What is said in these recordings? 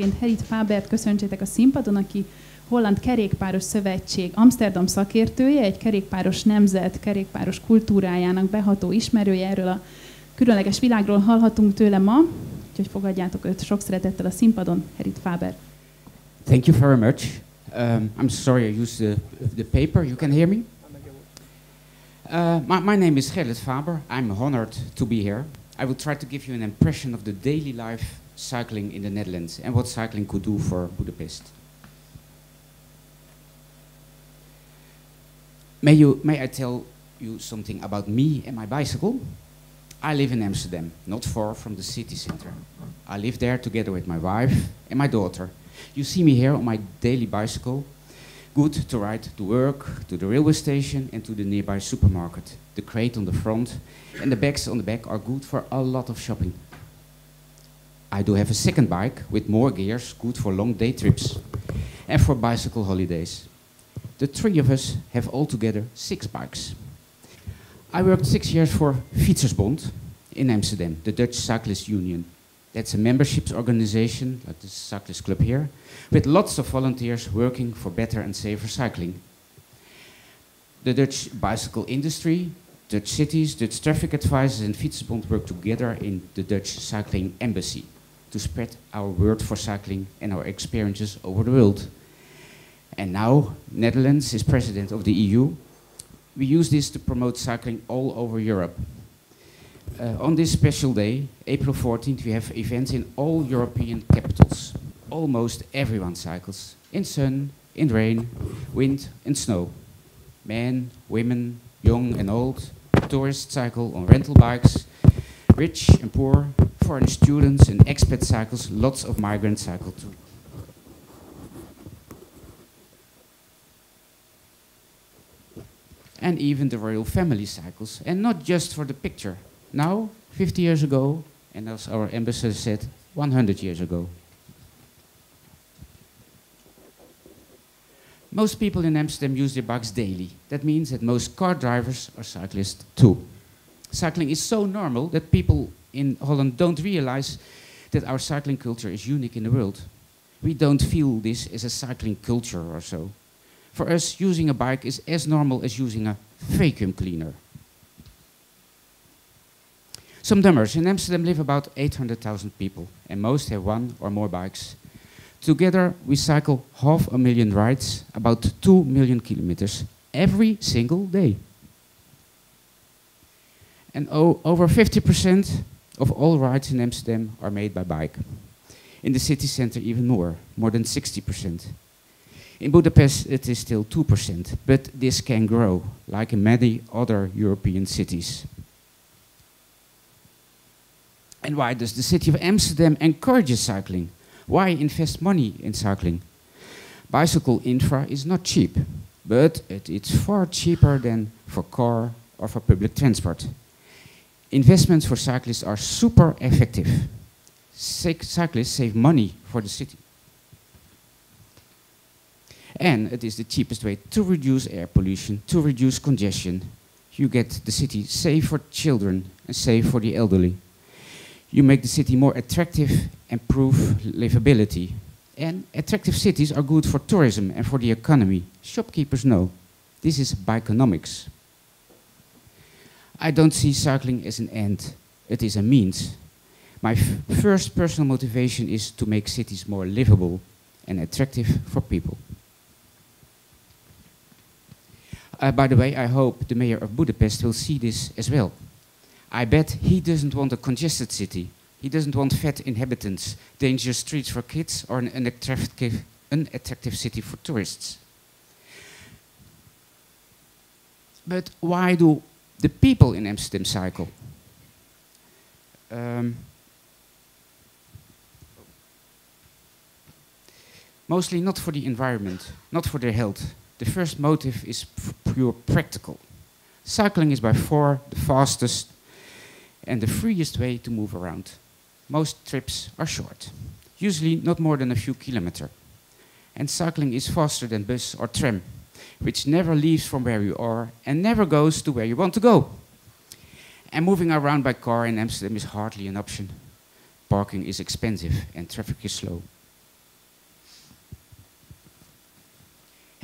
elsőként Gerrit Fabert köszöntsétek a színpadon, aki Holland Kerékpáros Szövetség Amsterdam szakértője, egy kerékpáros nemzet, kerékpáros kultúrájának beható ismerője. Erről a különleges világról hallhatunk tőle ma, úgyhogy fogadjátok őt sok szeretettel a színpadon, Gerrit Faber. Thank you very much. I'm sorry I used the paper. You can hear me? My name is Gerrit Faber. I'm honored to be here. I will try to give you an impression of the daily life cycling in the Netherlands and what cycling could do for Budapest. May I tell you something about me and my bicycle? I live in Amsterdam, not far from the city center. I live there together with my wife and my daughter. You see me here on my daily bicycle, good to ride to work, to the railway station and to the nearby supermarket. The crate on the front and the bags on the back are good for a lot of shopping. I do have a second bike with more gears, good for long day trips and for bicycle holidays. The three of us have altogether 6 bikes. I worked 6 years for Fietsersbond in Amsterdam, the Dutch Cyclist Union. That's a memberships organization, like the cyclist club here, with lots of volunteers working for better and safer cycling. The Dutch bicycle industry, Dutch cities, Dutch traffic advisors and Fietsersbond work together in the Dutch Cycling Embassy to spread our word for cycling and our experiences over the world. And now, Netherlands is president of the EU. We use this to promote cycling all over Europe. On this special day, April 14th, we have events in all European capitals. Almost everyone cycles, in sun, in rain, wind and snow. Men, women, young and old, tourists cycle on rental bikes, rich and poor, foreign students and expat cycles, lots of migrants cycle too. And even the royal family cycles, and not just for the picture. Now, 50 years ago, and as our ambassador said, 100 years ago. Most people in Amsterdam use their bikes daily. That means that most car drivers are cyclists too. Cycling is so normal that people in Holland don't realize that our cycling culture is unique in the world. We don't feel this as a cycling culture or so. For us, using a bike is as normal as using a vacuum cleaner. Some numbers. In Amsterdam live about 800,000 people, and most have 1 or more bikes. Together, we cycle 500,000 rides, about 2 million kilometers, every single day. And over 50% of all rides in Amsterdam are made by bike. In the city center, even more than 60%. In Budapest, it is still 2%, but this can grow, like in many other European cities. And why does the city of Amsterdam encourage cycling? Why invest money in cycling? Bicycle infra is not cheap, but it's far cheaper than for car or for public transport. Investments for cyclists are super effective. Cyclists save money for the city. And it is the cheapest way to reduce air pollution, to reduce congestion. You get the city safe for children and safe for the elderly. You make the city more attractive and improve livability. And attractive cities are good for tourism and for the economy. Shopkeepers know. This is bikeonomics. I don't see cycling as an end. It is a means. My first personal motivation is to make cities more livable and attractive for people. By the way, I hope the mayor of Budapest will see this as well. I bet he doesn't want a congested city. He doesn't want fat inhabitants, dangerous streets for kids, or an unattractive city for tourists. But why do the people in Amsterdam cycle? Mostly not for the environment, not for their health. The first motive is pure practical. Cycling is by far the fastest and the freest way to move around. Most trips are short, usually not more than a few kilometers. And cycling is faster than bus or tram, which never leaves from where you are and never goes to where you want to go. And moving around by car in Amsterdam is hardly an option. Parking is expensive and traffic is slow.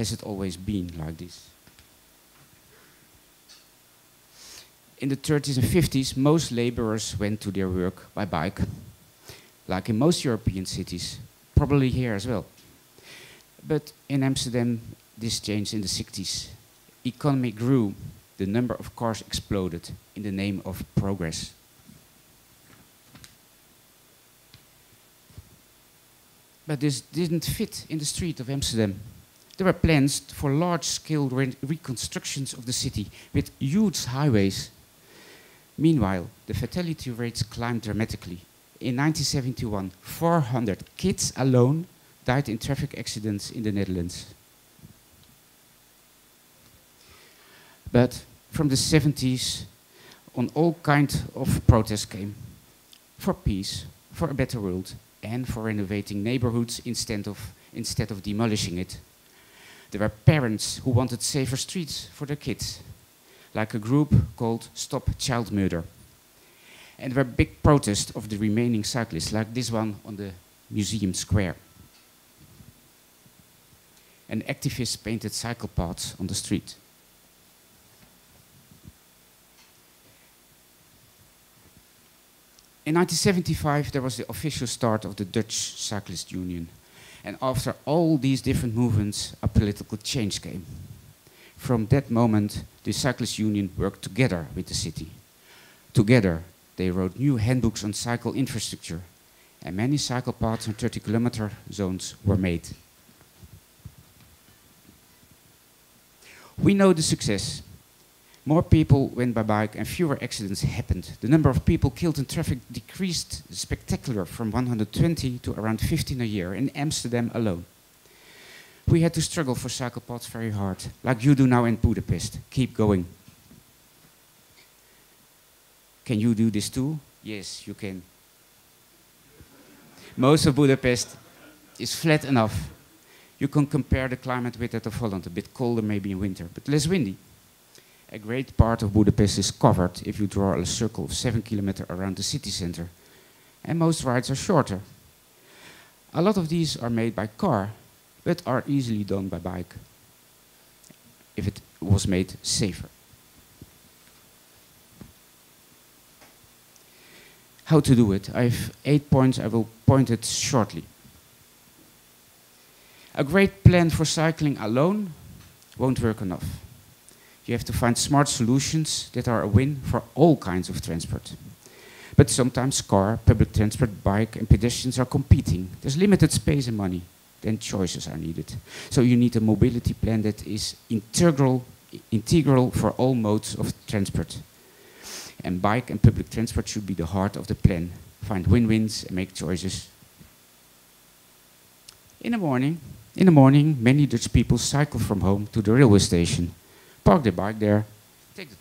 has it always been like this? In the 30s and 50s, most laborers went to their work by bike, like in most European cities, probably here as well. But in Amsterdam, this changed in the 60s. Economy grew, the number of cars exploded in the name of progress. But this didn't fit in the street of Amsterdam. There were plans for large-scale reconstructions of the city with huge highways. Meanwhile, the fatality rates climbed dramatically. In 1971, 400 kids alone died in traffic accidents in the Netherlands. But from the 70s on, all kinds of protests came for peace, for a better world, and for renovating neighborhoods instead of demolishing it. There were parents who wanted safer streets for their kids, like a group called Stop Child Murder. And there were big protests of the remaining cyclists, like this one on the Museum Square. And activists painted cycle paths on the street. In 1975, there was the official start of the Dutch Cyclist Union. And after all these different movements, a political change came. From that moment, the Cyclist Union worked together with the city. Together, they wrote new handbooks on cycle infrastructure, and many cycle paths and 30-kilometer zones were made. We know the success. More people went by bike and fewer accidents happened. The number of people killed in traffic decreased spectacularly from 120 to around 15 a year in Amsterdam alone. We had to struggle for cycle paths very hard, like you do now in Budapest. Keep going. Can you do this too? Yes, you can. Most of Budapest is flat enough. You can compare the climate with that of Holland, a bit colder maybe in winter, but less windy. A great part of Budapest is covered if you draw a circle of 7 kilometers around the city center. And most rides are shorter. A lot of these are made by car, but are easily done by bike, if it was made safer. How to do it? I have 8 points, I will point it shortly. A great plan for cycling alone won't work enough. You have to find smart solutions that are a win for all kinds of transport. But sometimes car, public transport, bike and pedestrians are competing. There's limited space and money. Then choices are needed. So you need a mobility plan that is integral for all modes of transport. And bike and public transport should be the heart of the plan. Find win-wins and make choices. In the morning, many Dutch people cycle from home to the railway station. Park their bike there, take the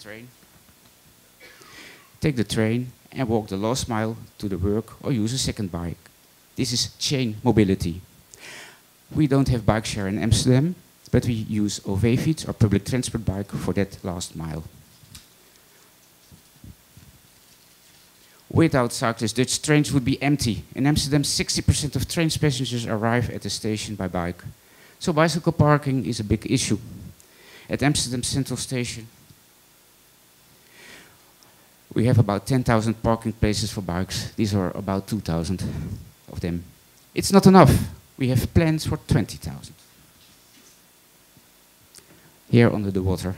train and walk the last mile to the work or use a second bike. This is chain mobility. We don't have bike share in Amsterdam, but we use OV-fiets or public transport bike for that last mile. Without cyclists, Dutch trains would be empty. In Amsterdam, 60% of train passengers arrive at the station by bike. So bicycle parking is a big issue. At Amsterdam Central Station, we have about 10,000 parking places for bikes. These are about 2,000 of them. It's not enough. We have plans for 20,000. Here under the water.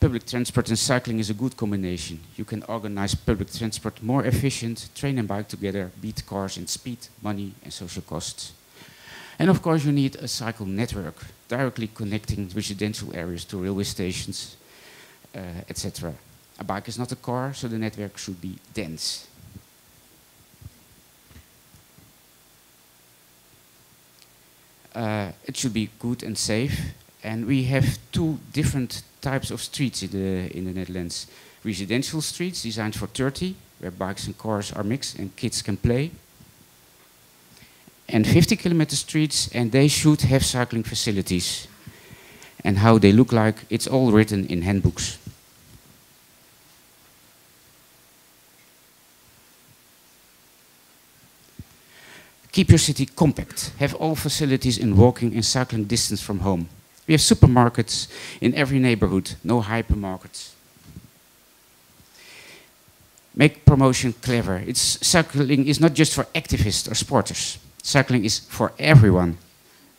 Public transport and cycling is a good combination. You can organize public transport more efficient, train and bike together, beat cars in speed, money and social costs. And of course you need a cycle network, directly connecting residential areas to railway stations, etc. A bike is not a car, so the network should be dense. It should be good and safe. And we have two different types of streets in the Netherlands. Residential streets designed for 30, where bikes and cars are mixed and kids can play. And 50-kilometer streets, and they should have cycling facilities. And how they look like, it's all written in handbooks. Keep your city compact. Have all facilities in walking and cycling distance from home. We have supermarkets in every neighborhood, no hypermarkets. Make promotion clever. Cycling is not just for activists or sporters. Cycling is for everyone.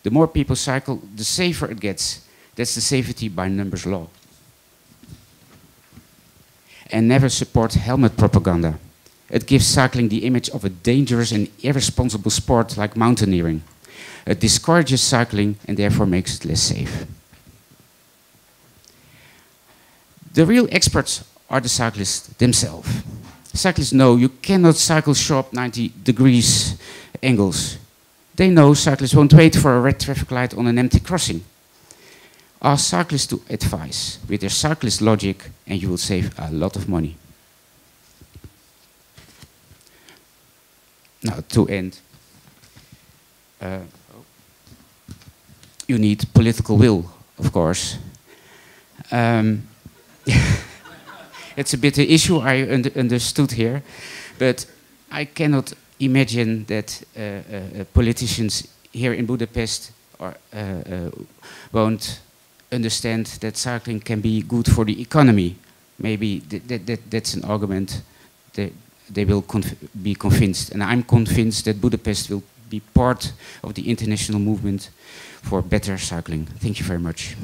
The more people cycle, the safer it gets. That's the safety by numbers law. And never support helmet propaganda. It gives cycling the image of a dangerous and irresponsible sport like mountaineering. It discourages cycling and therefore makes it less safe. The real experts are the cyclists themselves. Cyclists know you cannot cycle sharp 90 degrees angles. They know cyclists won't wait for a red traffic light on an empty crossing. Ask cyclists to advise with their cyclist logic and you will save a lot of money. Now, to end, you need political will, of course. It's a bit an issue I understood here, but I cannot imagine that politicians here in Budapest won't understand that cycling can be good for the economy. Maybe that's an argument that they will be convinced. And I'm convinced that Budapest will be part of the international movement for better cycling. Thank you very much.